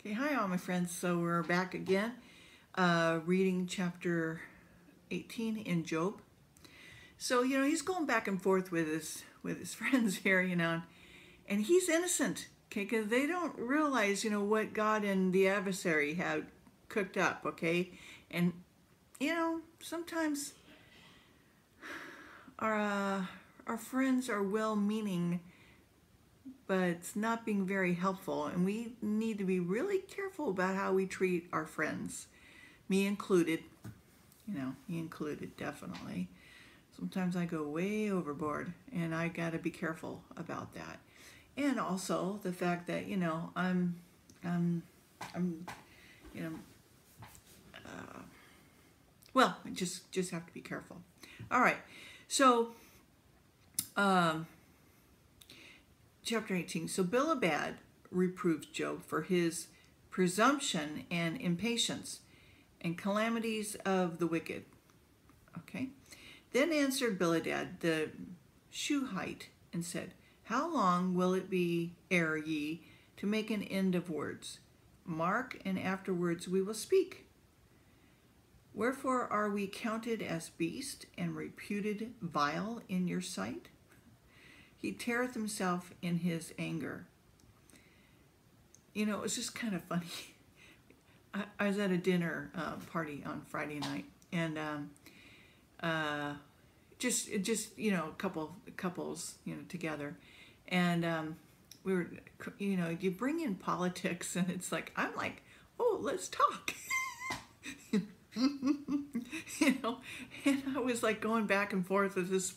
Okay, hi all my friends. So we're back again, reading chapter 18 in Job. So, he's going back and forth with his friends here, and he's innocent, okay, because they don't realize, what God and the adversary have cooked up, okay? And, sometimes our friends are well-meaning, but it's not being very helpful, and we need to be really careful about how we treat our friends, me included. Me included, definitely. Sometimes I go way overboard, and I got to be careful about that. And also the fact that I'm well, just have to be careful. All right, so chapter 18. So Bildad reproved Job for his presumption and impatience and calamities of the wicked. Okay. Then answered Bildad the Shuhite and said, How long will it be ere ye to make an end of words? Mark, and afterwards we will speak. Wherefore are we counted as beasts and reputed vile in your sight? He teareth himself in his anger. It's just kind of funny. I was at a dinner party on Friday night, and just couples together, and we were you bring in politics, and it's like I'm like, oh, let's talk. And I was like going back and forth with this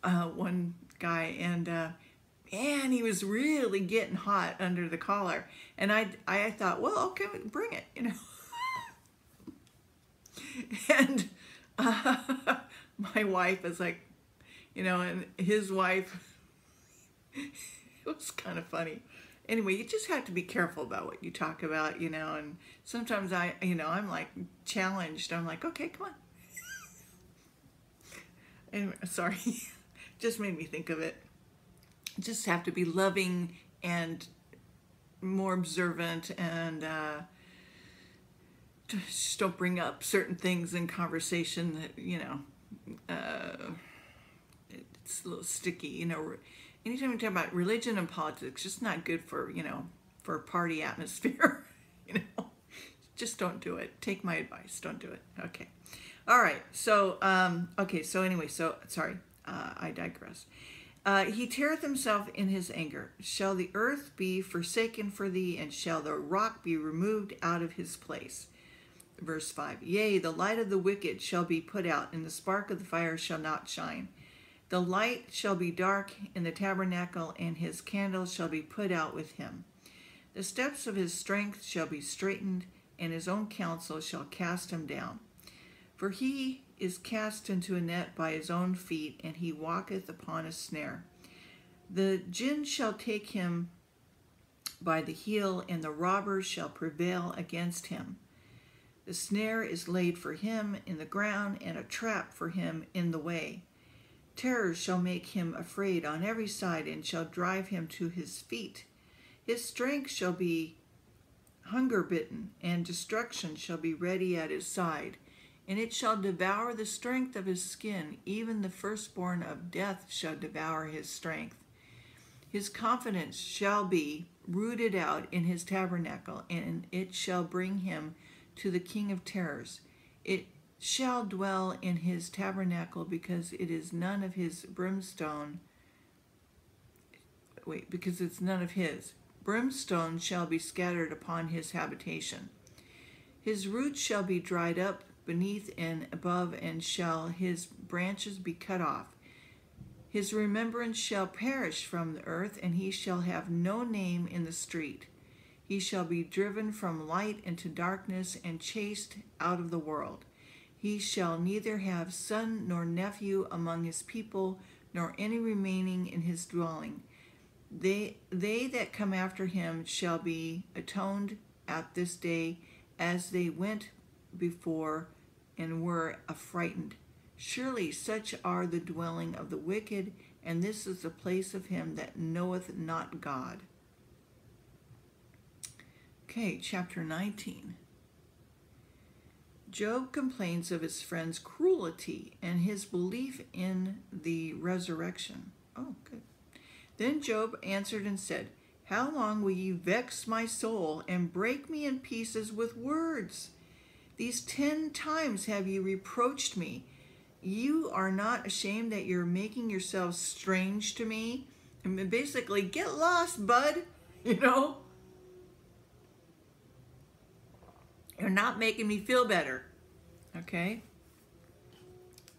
one guy, and man, he was really getting hot under the collar, and I thought, well, okay, bring it, and my wife is like, and his wife, it was kind of funny. Anyway, you just have to be careful about what you talk about, and sometimes I'm like challenged. I'm like, okay, come on. Anyway, sorry, just made me think of it. Just have to be loving and more observant, and just don't bring up certain things in conversation that it's a little sticky. Anytime we talk about religion and politics, just not good for for a party atmosphere. Just don't do it. Take my advice. Don't do it. Okay. All right. So okay. So anyway. So sorry. I digress. He teareth himself in his anger. Shall the earth be forsaken for thee, and shall the rock be removed out of his place? Verse 5. Yea, the light of the wicked shall be put out, and the spark of the fire shall not shine. The light shall be dark in the tabernacle, and his candles shall be put out with him. The steps of his strength shall be straitened, and his own counsel shall cast him down. For he is cast into a net by his own feet, and he walketh upon a snare. The jinn shall take him by the heel, and the robbers shall prevail against him. The snare is laid for him in the ground, and a trap for him in the way. Terrors shall make him afraid on every side, and shall drive him to his feet. His strength shall be hunger-bitten, and destruction shall be ready at his side. And it shall devour the strength of his skin, even the firstborn of death shall devour his strength. His confidence shall be rooted out in his tabernacle, and it shall bring him to the king of terrors. It shall dwell in his tabernacle, because it is none of his brimstone. Because it's none of his. Brimstone shall be scattered upon his habitation. His roots shall be dried up beneath and above, and shall his branches be cut off. His remembrance shall perish from the earth, and he shall have no name in the street. He shall be driven from light into darkness, and chased out of the world. He shall neither have son nor nephew among his people, nor any remaining in his dwelling. They that come after him shall be atoned at this day, as they went before and were affrighted. Surely such are the dwelling of the wicked, and this is the place of him that knoweth not God. Okay, chapter 19. Job complains of his friend's cruelty and his belief in the resurrection. Oh, good. Then Job answered and said, "How long will you vex my soul and break me in pieces with words? These 10 times have you reproached me. You are not ashamed that you're making yourselves strange to me?" And basically, get lost, bud. You know? You're not making me feel better. Okay?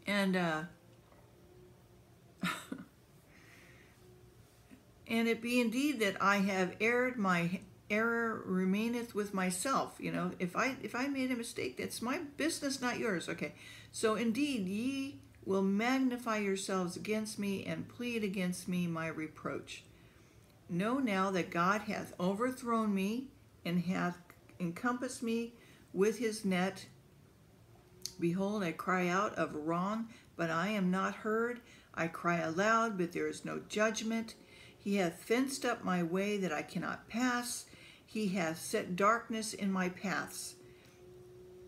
And and it be indeed that I have erred, my error remaineth with myself. You know, if I made a mistake, that's my business, not yours. Okay. So indeed ye will magnify yourselves against me and plead against me my reproach. Know now that God hath overthrown me and hath encompassed me with his net. Behold, I cry out of wrong, but I am not heard. I cry aloud, but there is no judgment. He hath fenced up my way that I cannot pass. He hath set darkness in my paths.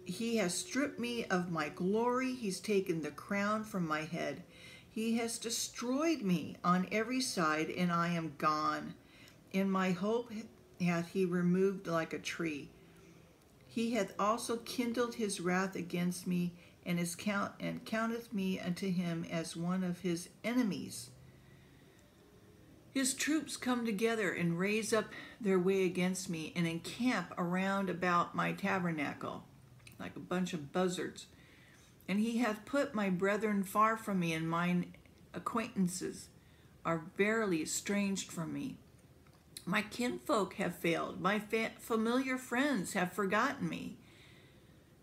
He has stripped me of my glory. He's taken the crown from my head. He has destroyed me on every side, and I am gone. In my hope hath he removed like a tree. He hath also kindled his wrath against me, and counteth me unto him as one of his enemies. His troops come together and raise up their way against me, and encamp around about my tabernacle, like a bunch of buzzards. And he hath put my brethren far from me, and mine acquaintances are verily estranged from me. My kinfolk have failed, my familiar friends have forgotten me.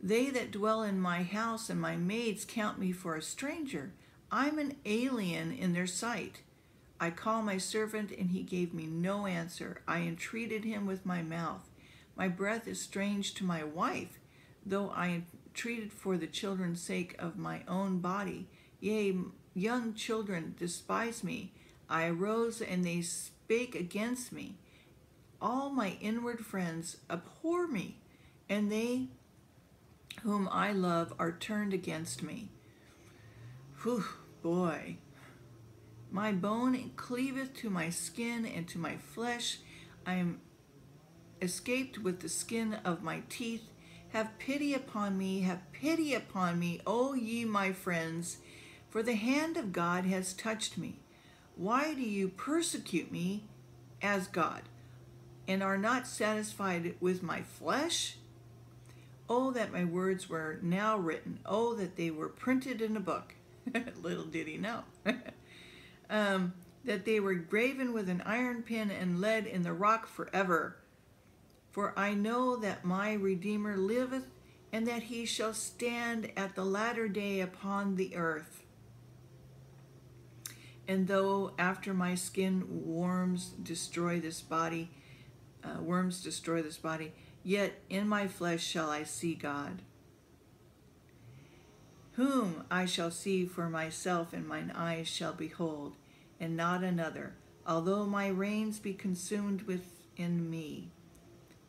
They that dwell in my house and my maids count me for a stranger. I'm an alien in their sight. I call my servant, and he gave me no answer. I entreated him with my mouth. My breath is strange to my wife, though I entreated for the children's sake of my own body. Yea, young children despise me. I arose, and they spake against me. All my inward friends abhor me, and they whom I love are turned against me. Whew, boy. My bone cleaveth to my skin and to my flesh. I am escaped with the skin of my teeth. Have pity upon me, O ye my friends, for the hand of God has touched me. Why do you persecute me as God, and are not satisfied with my flesh? Oh, that my words were now written. Oh, that they were printed in a book. Little did he know. That they were graven with an iron pen and lead in the rock forever. For I know that my Redeemer liveth, and that he shall stand at the latter day upon the earth. And though after my skin worms destroy this body, yet in my flesh shall I see God, whom I shall see for myself, and mine eyes shall behold, and not another, although my reins be consumed within me.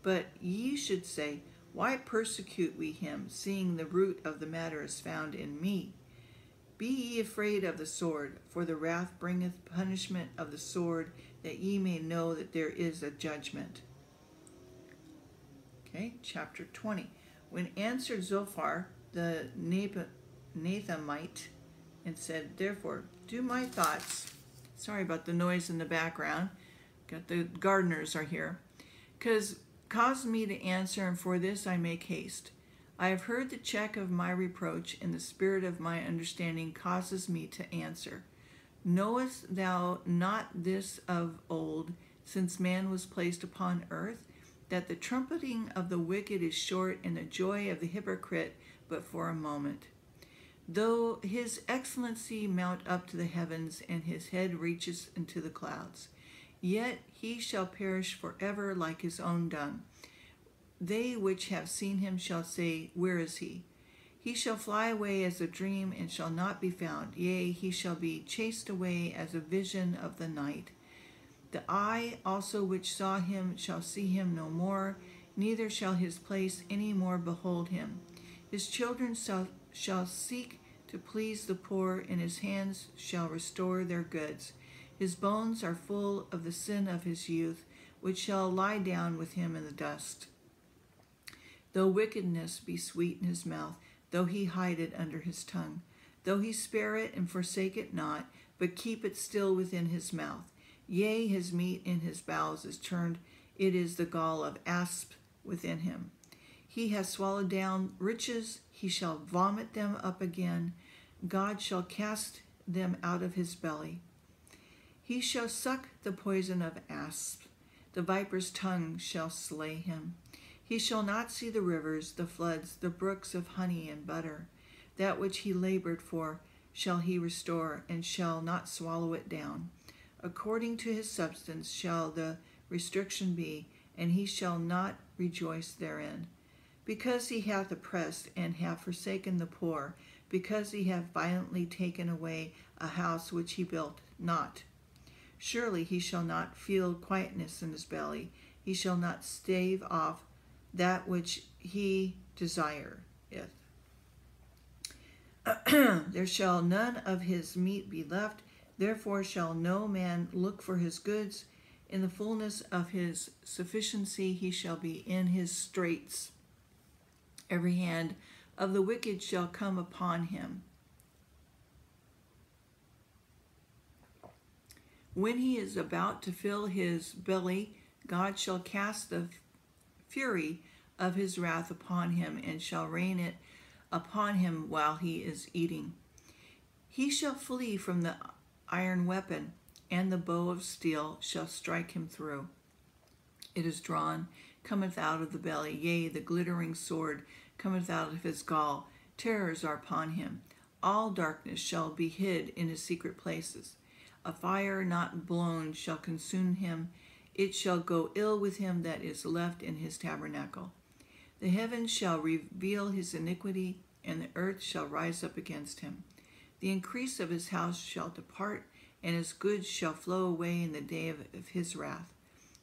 But ye should say, why persecute we him, seeing the root of the matter is found in me? Be ye afraid of the sword, for the wrath bringeth punishment of the sword, that ye may know that there is a judgment. Okay, chapter 20. When answered Zophar the Nathamite, and said, therefore, do my thoughts. Sorry about the noise in the background. Got the gardeners are here. Cause me to answer, and for this I make haste. I have heard the check of my reproach, and the spirit of my understanding causes me to answer. Knowest thou not this of old, since man was placed upon earth, that the trumpeting of the wicked is short, and the joy of the hypocrite but for a moment? Though his excellency mount up to the heavens, and his head reaches into the clouds, yet he shall perish forever like his own dung. They which have seen him shall say, where is he? He shall fly away as a dream, and shall not be found. Yea, he shall be chased away as a vision of the night. The eye also which saw him shall see him no more, neither shall his place any more behold him. His children shall seek to please the poor, and his hands shall restore their goods. His bones are full of the sin of his youth, which shall lie down with him in the dust. Though wickedness be sweet in his mouth, though he hide it under his tongue, though he spare it and forsake it not, but keep it still within his mouth. Yea, his meat in his bowels is turned, it is the gall of asp within him. He has swallowed down riches, he shall vomit them up again. God shall cast them out of his belly. He shall suck the poison of asps, the viper's tongue shall slay him. He shall not see the rivers, the floods, the brooks of honey and butter. That which he labored for shall he restore, and shall not swallow it down. According to his substance shall the restriction be, and he shall not rejoice therein. Because he hath oppressed and hath forsaken the poor, because he hath violently taken away a house which he built not. Surely he shall not feel quietness in his belly, he shall not stave off that which he desireth. There shall none of his meat be left, therefore shall no man look for his goods. In the fullness of his sufficiency he shall be in his straits. Every hand of the wicked shall come upon him. When he is about to fill his belly, God shall cast the fury of his wrath upon him, and shall rain it upon him while he is eating. He shall flee from the iron weapon, and the bow of steel shall strike him through. It is drawn, cometh out of the belly, yea, the glittering sword cometh out of his gall. Terrors are upon him. All darkness shall be hid in his secret places. A fire not blown shall consume him. It shall go ill with him that is left in his tabernacle. The heavens shall reveal his iniquity, and the earth shall rise up against him. The increase of his house shall depart, and his goods shall flow away in the day of his wrath.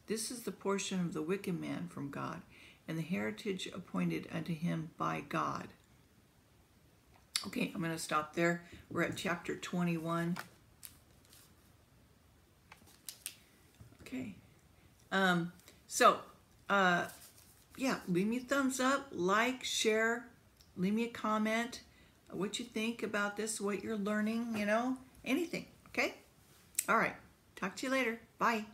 This is the portion of the wicked man from God, and the heritage appointed unto him by God. Okay, I'm going to stop there. We're at chapter 21. Okay. Yeah, leave me a thumbs up, like, share, leave me a comment, what you think about this, what you're learning, anything, okay? All right, talk to you later. Bye.